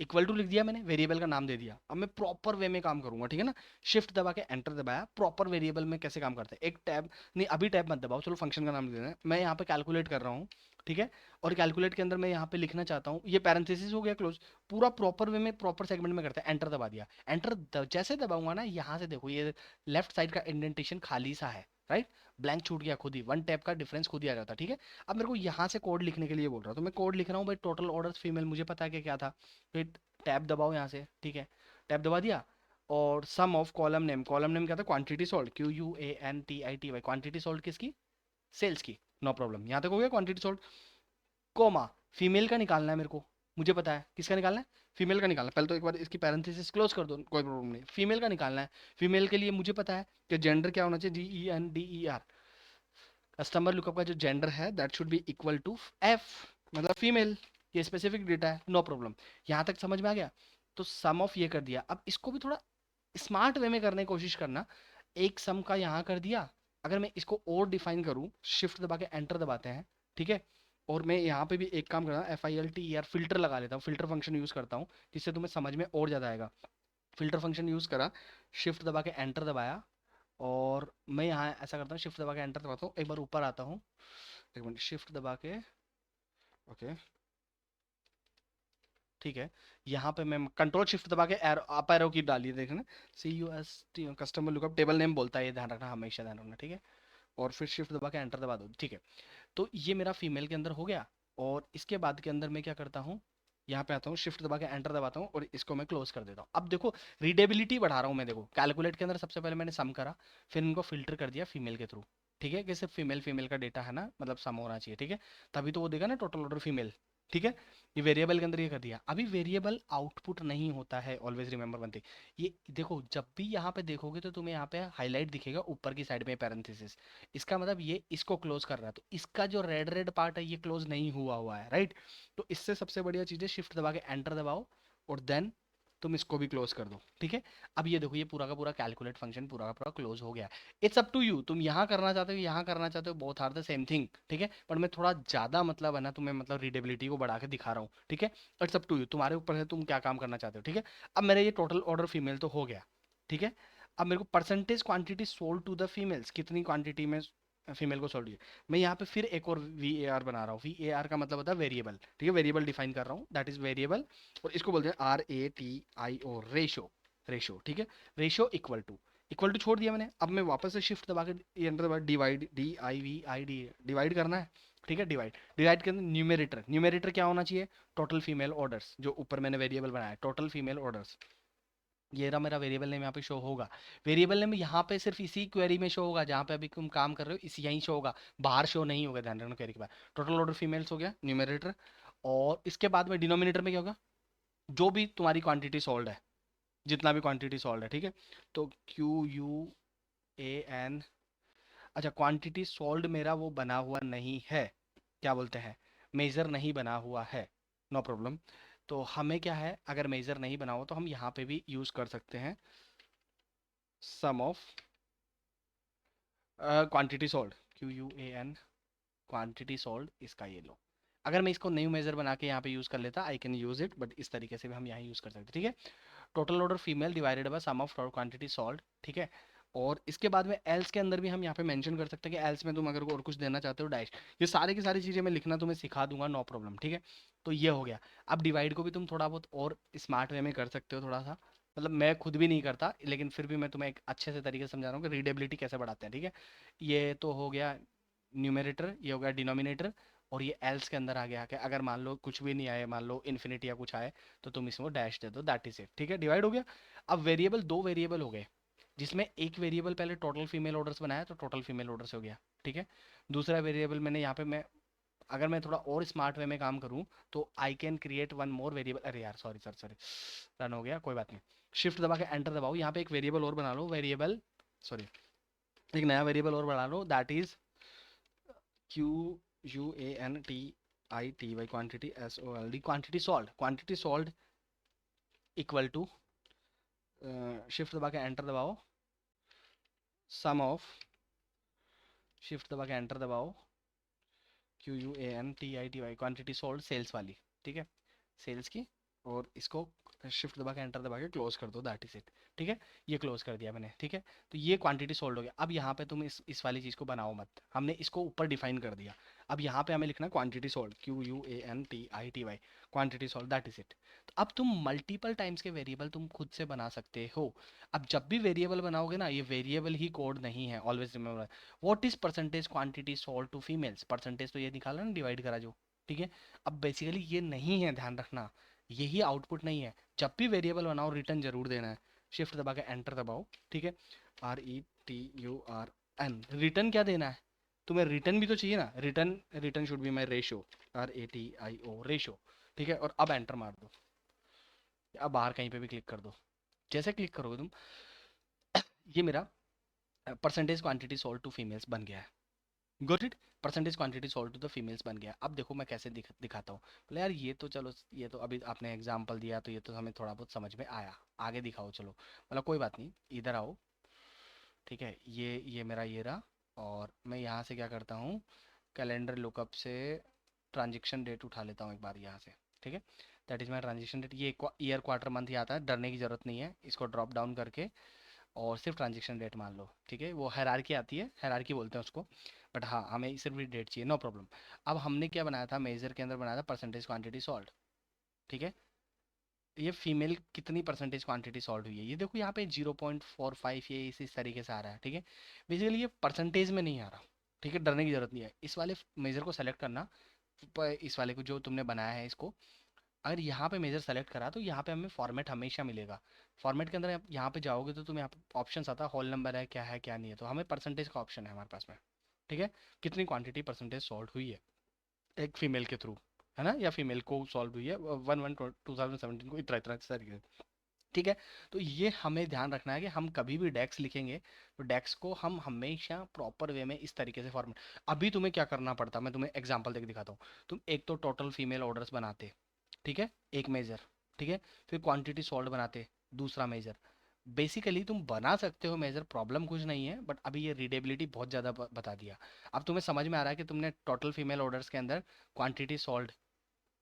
equal to लिख दिया मैंने, वेरिएबल का नाम दे दिया। अब मैं प्रॉपर वे में काम करूंगा, ठीक है ना। शिफ्ट दबा के एंटर दबाया, प्रॉपर वेरिएबल में कैसे काम करते हैं, एक टैब नहीं, अभी टैब मत दबाओ, चलो फंक्शन का नाम दे देना है। मैं यहाँ पे कैलकुलेट कर रहा हूँ, ठीक है। और कैलकुलेट के अंदर मैं यहाँ पे लिखना चाहता हूँ, ये पैरेंथेसिस हो गया क्लोज। पूरा प्रॉपर वे में, प्रॉपर सेगमेंट में करते हैं, एंटर दबा दिया। जैसे दबाऊंगा ना, यहाँ से देखो ये लेफ्ट साइड का इंडेंटेशन खाली सा है, राइट। ब्लैंक छूट गया खुद ही, वन टैप का डिफरेंस खुद ही आ जाता है, ठीक है। अब मेरे को यहाँ से कोड लिखने के लिए बोल रहा हूँ, तो मैं कोड लिख रहा हूँ भाई, टोटल ऑर्डर्स फीमेल मुझे पता है कि क्या था। फिर टैब दबाओ यहाँ से, ठीक है। टैब दबा दिया। और सम ऑफ कॉलम नेम क्या था, quantity sold, QUANTITY, quantity sold किसकी, सेल्स की। नो प्रॉब्लम, यहाँ तक हो गया क्वांटिटी सोल्ड। कोमा, फीमेल का निकालना है मेरे को, मुझे पता है किसका निकालना है, फीमेल का निकालना है। पहले तो एक बार इसकी पैरेंथेसिस क्लोज कर दो, कोई प्रॉब्लम नहीं, फीमेल का निकालना है। फीमेल के लिए मुझे पता है कि जेंडर क्या होना चाहिए, GENDER। कस्टमर लुकअप का जो जेंडर है that should be equal to F, मतलब फीमेल। ये स्पेसिफिक डेटा है, नो प्रॉब्लम। यहाँ तक समझ में आ गया। तो सम ऑफ ये कर दिया, अब इसको भी थोड़ा स्मार्ट वे में करने की कोशिश करना। एक सम का यहाँ कर दिया। अगर मैं इसको और डिफाइन करूँ, शिफ्ट दबा के एंटर दबाते हैं, ठीक है। और मैं यहाँ पे भी एक काम करता हूँ, FILTER फिल्टर लगा लेता हूँ, फिल्टर फंक्शन यूज करता हूँ, जिससे तुम्हें समझ में और ज्यादा आएगा। फिल्टर फंक्शन यूज करा, शिफ्ट दबा के एंटर दबाया। और मैं यहाँ ऐसा करता हूँ, शिफ्ट दबा के एंटर दबाता हूँ, एक बार ऊपर आता हूँ। एक मिनट, शिफ्ट दबा के, ओके, ठीक है। यहाँ पे मैं कंट्रोल शिफ्ट दबा के एरो, अप एरो की डालिए, देखना CUST customer lookup table name बोलता है, ये ध्यान रखना, हमेशा ध्यान रखना, ठीक है। और फिर शिफ्ट दबा के एंटर दबा दो, ठीक है। तो ये मेरा फीमेल के अंदर हो गया। और इसके बाद के अंदर मैं क्या करता हूँ, यहाँ पे आता हूँ, शिफ्ट दबा के एंटर दबाता हूँ, और इसको मैं क्लोज कर देता हूँ। अब देखो, रीडेबिलिटी बढ़ा रहा हूँ मैं, देखो कैलकुलेट के अंदर सबसे पहले मैंने सम करा, फिर इनको फिल्टर कर दिया फीमेल के थ्रू, ठीक है, कि सिर्फ फीमेल फीमेल का डेटा है ना, मतलब सम होना चाहिए, ठीक है। तभी तो वो देगा ना टोटल ऑर्डर फीमेल, ठीक है। ये वेरिएबल के अंदर ये कर दिया। अभी वेरिएबल आउटपुट नहीं होता है, ऑलवेज रिमेंबर वन थिंग। ये देखो, जब भी यहाँ पे देखोगे तो तुम्हें यहाँ पे हाईलाइट दिखेगा ऊपर की साइड में पैरेंथेसिस, इसका मतलब ये इसको क्लोज कर रहा है। तो इसका जो रेड रेड पार्ट है ये क्लोज नहीं हुआ हुआ है, राइट। तो इससे सबसे बढ़िया चीज है, शिफ्ट दबा के एंटर दबाओ, और देन तुम इसको भी क्लोज कर दो, ठीक है। अब ये देखो, ये पूरा का पूरा कैलकुलेट फंक्शन पूरा का पूरा क्लोज हो गया है। इट्स अप टू यू, तुम यहाँ करना चाहते हो, यहाँ करना चाहते हो, both are the same thing, ठीक है। पर मैं थोड़ा ज्यादा मतलब है ना, तुम्हें मतलब रीडेबिलिटी को बढ़ा के दिखा रहा हूँ, ठीक है। इट्स अप टू यू, तुम्हारे ऊपर है, तुम क्या काम करना चाहते हो, ठीक है। अब मेरा ये टोटल ऑर्डर फीमेल तो हो गया, ठीक है। अब मेरे को percentage quantity sold to the females, कितनी क्वांटिटी में फीमेल को सोल्ड, मैं यहाँ पे फिर एक और VAR बना रहा हूँ। VAR का मतलब होता है वेरिएबल, ठीक है, वेरिएबल डिफाइन कर रहा हूँ, दैट इज वेरिएबल। और इसको बोलते हैं RATIO, रेशो, रेशो, ठीक है। रेशो इक्वल टू छोड़ दिया मैंने। अब मैं वापस से शिफ्ट दबा के एंटर दबा, डिवाइड, DIVID, डिवाइड करना है, ठीक है। डिवाइड, डिवाइड के अंदर न्यूमेरेटर, न्यूमेरेटर क्या होना चाहिए, टोटल फीमेल ऑर्डर्स, जो ऊपर मैंने वेरिएबल बनाया है, टोटल फीमेल ऑर्डर्स। ये रहा मेरा वेरिएबल नेम, यहाँ पे शो होगा। वेरिएबल नेम यहाँ पे सिर्फ इसी क्वेरी में शो होगा जहाँ पे अभी तुम काम कर रहे हो, इसी यहीं शो होगा, बाहर शो नहीं होगा, ध्यान रखना क्वेरी के बाद। टोटल ऑर्डर फीमेल्स हो गया, न्यूमरेटर। और इसके बाद में डिनोमिनेटर में क्या होगा, जो भी तुम्हारी क्वांटिटी सॉल्व है, जितना भी क्वांटिटी सॉल्व है, ठीक है। तो QUAN, अच्छा, क्वांटिटी सॉल्व मेरा वो बना हुआ नहीं है, क्या बोलते हैं, मेजर नहीं बना हुआ है, नो प्रॉब्लम। तो हमें क्या है, अगर मेजर नहीं बना हुआ तो हम यहाँ पे भी यूज कर सकते हैं sum of quantity sold, QUAN, quantity sold, इसका ये लो। अगर मैं इसको न्यू मेजर बना के यहाँ पे यूज कर लेता, I can use it, but इस तरीके से भी हम यहाँ यूज कर सकते हैं, ठीक है। Total order female divided by sum of quantity sold, ठीक है। और इसके बाद में एल्स के अंदर भी हम यहाँ पे मेंशन कर सकते हैं कि एल्स में तुम अगर और कुछ देना चाहते हो, डैश। ये सारी की सारी चीजें मैं लिखना तुम्हें सिखा दूंगा, नो प्रॉब्लम, ठीक है। तो ये हो गया। अब डिवाइड को भी तुम थोड़ा बहुत और स्मार्ट वे में कर सकते हो, थोड़ा सा, मतलब मैं खुद भी नहीं करता, लेकिन फिर भी मैं तुम्हें एक अच्छे से तरीके से समझा रहा हूँ कि रीडेबिलिटी कैसे बढ़ाते हैं, ठीक है। ये तो हो गया न्यूमेरेटर, ये हो गया डिनोमिनेटर। और ये एल्स के अंदर आ गया कि अगर मान लो कुछ भी नहीं आए, मान लो इन्फिनिटी या कुछ आए, तो तुम इसमें डैश दे दो, दैट इज इट, ठीक है। डिवाइड हो गया। अब वेरिएबल, दो वेरिएबल हो गए, जिसमें एक वेरिएबल पहले टोटल फीमेल ऑर्डर्स बनाया, तो टोटल फीमेल ऑर्डर्स हो गया, ठीक है। दूसरा वेरिएबल मैंने यहाँ पे, मैं अगर मैं थोड़ा और स्मार्ट वे में काम करूँ, तो I can create one more variable, अरे यार सॉरी सर, सॉरी, रन हो गया, कोई बात नहीं। शिफ्ट दबा के एंटर दबाओ, यहाँ पे एक वेरिएबल और बना लो, वेरिएबल, सॉरी, एक नया वेरिएबल और बना लो, that is QUANTITY, quantity SOLD, quantity sold, quantity sold equal to, shift दबा के एंटर दबाओ, सम ऑफ, शिफ्ट दबा के एंटर दबाओ, QUANTITY, क्वांटिटी सोल्ड, सेल्स वाली, ठीक है, सेल्स की। और इसको शिफ्ट दबा के एंटर दबा के क्लोज कर दो, दैट इज इट। ठीक है, ये क्लोज कर दिया मैंने। ठीक है, तो ये क्वांटिटी सोल्ड हो गया। अब यहाँ पे तुम इस वाली चीज़ को बनाओ मत, हमने इसको ऊपर डिफाइन कर दिया। अब यहाँ पे हमें लिखना quantity sold, QUANTITY, quantity sold, that is it. तो अब तुम मल्टीपल टाइम्स के वेरिएबल तुम खुद से बना सकते हो। अब जब भी वेरिएबल बनाओगे ना, ये वेरिएबल ही कोड नहीं है, always remember. What is percentage quantity sold to females, percentage तो ये निकाला ना, डिवाइड करा जो। ठीक है, अब बेसिकली ये नहीं है, ध्यान रखना, यही आउटपुट नहीं है। जब भी वेरिएबल बनाओ रिटर्न जरूर देना है। शिफ्ट दबा के एंटर दबाओ। ठीक है, RETURN, रिटर्न क्या देना है तुम्हें, रिटर्न भी तो चाहिए ना, return, return should be my ratio, RATIO, ratio. ठीक है, और अब एंटर मार दो, अब बाहर कहीं पे भी क्लिक कर दो। जैसे क्लिक करोगे तुम, ये मेरा percentage quantity sold to females बन गया है। Got it, percentage quantity sold to the females बन गया। अब देखो मैं कैसे दिखाता हूँ। बोले यार ये तो चलो, ये तो अभी आपने एग्जांपल दिया तो ये तो हमें थोड़ा बहुत समझ में आया, आगे दिखाओ चलो। मतलब कोई बात नहीं, इधर आओ। ठीक है, ये मेरा ये रहा। और मैं यहाँ से क्या करता हूँ, कैलेंडर लुकअप से ट्रांजेक्शन डेट उठा लेता हूँ एक बार यहाँ से। ठीक है, that is my transaction date. ये ईयर क्वार्टर मंथ ही आता है, डरने की जरूरत नहीं है। इसको ड्रॉप डाउन करके और सिर्फ ट्रांजेक्शन डेट मान लो। ठीक है, वो हायरार्की आती है, हायरार्की बोलते हैं उसको, बट हाँ हमें सिर्फ डेट चाहिए, नो प्रॉब्लम। अब हमने क्या बनाया था, मेजर के अंदर बनाया था परसेंटेज क्वांटिटी सॉल्ट। ठीक है, ये फीमेल कितनी परसेंटेज क्वांटिटी सॉल्ट हुई है, ये देखो यहाँ पे 0.45, ये इस तरीके से आ रहा है। ठीक है, बेसिकली ये परसेंटेज में नहीं आ रहा। ठीक है, डरने की जरूरत नहीं है। इस वाले मेजर को सेलेक्ट करना, इस वाले को जो तुमने बनाया है इसको, अगर यहाँ पे मेजर सेलेक्ट करा तो यहाँ पे हमें फॉर्मेट हमेशा मिलेगा। फॉर्मेट के अंदर यहाँ पे जाओगे तो तुम्हें यहाँ पे ऑप्शन आता है, होल नंबर है क्या नहीं है, तो हमें परसेंटेज का ऑप्शन है हमारे पास में। ठीक है, कितनी क्वांटिटी परसेंटेज सॉल्व हुई है एक फीमेल के थ्रू, है ना, या फीमेल को सॉल्व हुई है 1/1/2017 को, इतना इतना तरीके से। ठीक है, तो ये हमें ध्यान रखना है कि हम कभी भी डेक्स लिखेंगे तो डेक्स को हम हमेशा प्रॉपर वे में इस तरीके से फॉर्मेट। अभी तुम्हें क्या करना पड़ता, मैं तुम्हें एग्जांपल देके दिखाता हूँ। तुम एक तो टोटल फीमेल ऑर्डर्स बनाते, ठीक है, एक मेजर। ठीक है, फिर क्वांटिटी सॉल्व बनाते, दूसरा मेजर। बेसिकली तुम बना सकते हो मेजर, प्रॉब्लम कुछ नहीं है, बट अभी ये रीडेबिलिटी बहुत ज़्यादा बता दिया। अब तुम्हें समझ में आ रहा है कि तुमने टोटल फीमेल ऑर्डर्स के अंदर quantity solve,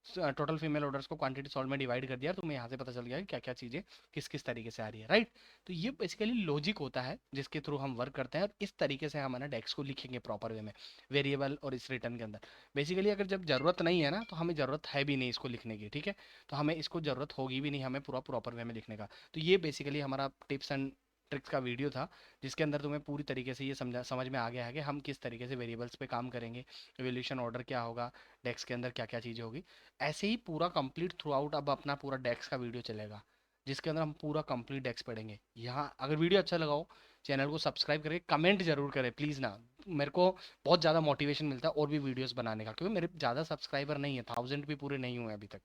total female orders को क्वांटिटी सॉल्व में डिवाइड कर दिया, तो तुम्हें यहाँ से पता चल गया कि क्या क्या चीज़ें किस किस तरीके से आ रही है, राइट। तो ये बेसिकली लॉजिक होता है जिसके थ्रू हम वर्क करते हैं, और इस तरीके से हम है ना डेक्स को लिखेंगे प्रॉपर वे में, वेरिएबल और इस रिटर्न के अंदर। बेसिकली अगर जब जरूरत नहीं है ना, तो हमें जरूरत है भी नहीं इसको लिखने की। ठीक है, तो हमें इसको जरूरत होगी भी नहीं हमें पूरा प्रॉपर वे में लिखने का। तो ये बेसिकली हमारा टिप्स एंड ट्रिक्स का वीडियो था, जिसके अंदर तुम्हें पूरी तरीके से ये समझ में आ गया है कि हम किस तरीके से वेरिएबल्स पे काम करेंगे, एवोल्यूशन ऑर्डर क्या होगा, डेक्स के अंदर क्या क्या चीज़ें होगी। ऐसे ही पूरा कंप्लीट थ्रू आउट अब अपना पूरा डेक्स का वीडियो चलेगा, जिसके अंदर हम पूरा कंप्लीट डेक्स पढ़ेंगे। यहाँ अगर वीडियो अच्छा लगा हो, चैनल को सब्सक्राइब करके कमेंट जरूर करें प्लीज़ ना, मेरे को बहुत ज़्यादा मोटिवेशन मिलता है और भी वीडियोस बनाने का, क्योंकि मेरे ज़्यादा सब्सक्राइबर नहीं है, 1000 भी पूरे नहीं हुए अभी तक।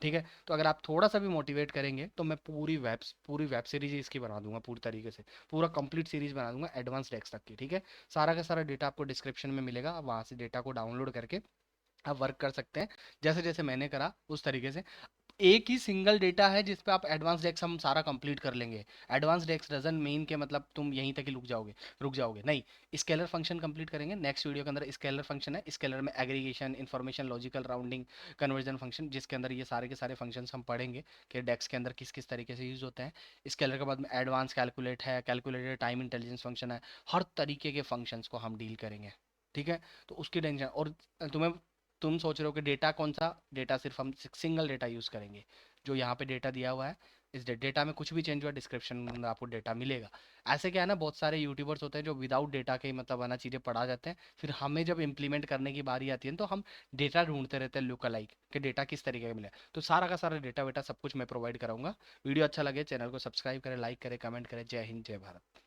ठीक है, तो अगर आप थोड़ा सा भी मोटिवेट करेंगे तो मैं पूरी वेब सीरीज इसकी बना दूंगा पूरी तरीके से, पूरा कंप्लीट सीरीज बना दूंगा एडवांस डेक्स तक की। ठीक है, सारा का सारा डेटा आपको डिस्क्रिप्शन में मिलेगा, आप वहाँ से डेटा को डाउनलोड करके आप वर्क कर सकते हैं, जैसे जैसे मैंने करा उस तरीके से। एक ही सिंगल डेटा है जिस पे आप एडवांस डेक्स हम सारा कंप्लीट कर लेंगे। एडवांस डेक्स डजंट मीन के मतलब तुम यहीं तक ही रुक जाओगे नहीं। स्केलर फंक्शन कंप्लीट करेंगे नेक्स्ट वीडियो के अंदर। स्केलर फंक्शन है, स्केलर में aggregation, information, logical rounding, conversion function, जिसके अंदर ये सारे के सारे फंक्शंस हम पढ़ेंगे कि डेक्स के अंदर किस किस तरीके से यूज होते हैं। स्केलर के बाद में एडवांस कैलकुलेट है, कैलकुलेटेड टाइम इंटेलिजेंस फंक्शन है, हर तरीके के फंक्शंस को हम डील करेंगे। ठीक है, तो उसकी टेंशन। और तुम्हें, तुम सोच रहे हो कि डेटा कौन सा, डेटा सिर्फ हम सिंगल डेटा यूज़ करेंगे, जो यहाँ पे डेटा दिया हुआ है। इस डेटा में कुछ भी चेंज हुआ डिस्क्रिप्शन में आपको डेटा मिलेगा। ऐसे क्या है ना, बहुत सारे यूट्यूबर्स होते हैं जो विदाउट डेटा के ही मतलब आना चीज़ें पढ़ा जाते हैं, फिर हमें जब इम्प्लीमेंट करने की बारी आती है तो हम डेटा ढूंढते रहते हैं लुक अलाइक, कि डेटा किस तरीके का मिला। तो सारा का सारा डेटा वेटा सब कुछ मैं प्रोवाइड कराऊंगा। वीडियो अच्छा लगे चैनल को सब्सक्राइब करें, लाइक करें, कमेंट करें। जय हिंद, जय भारत।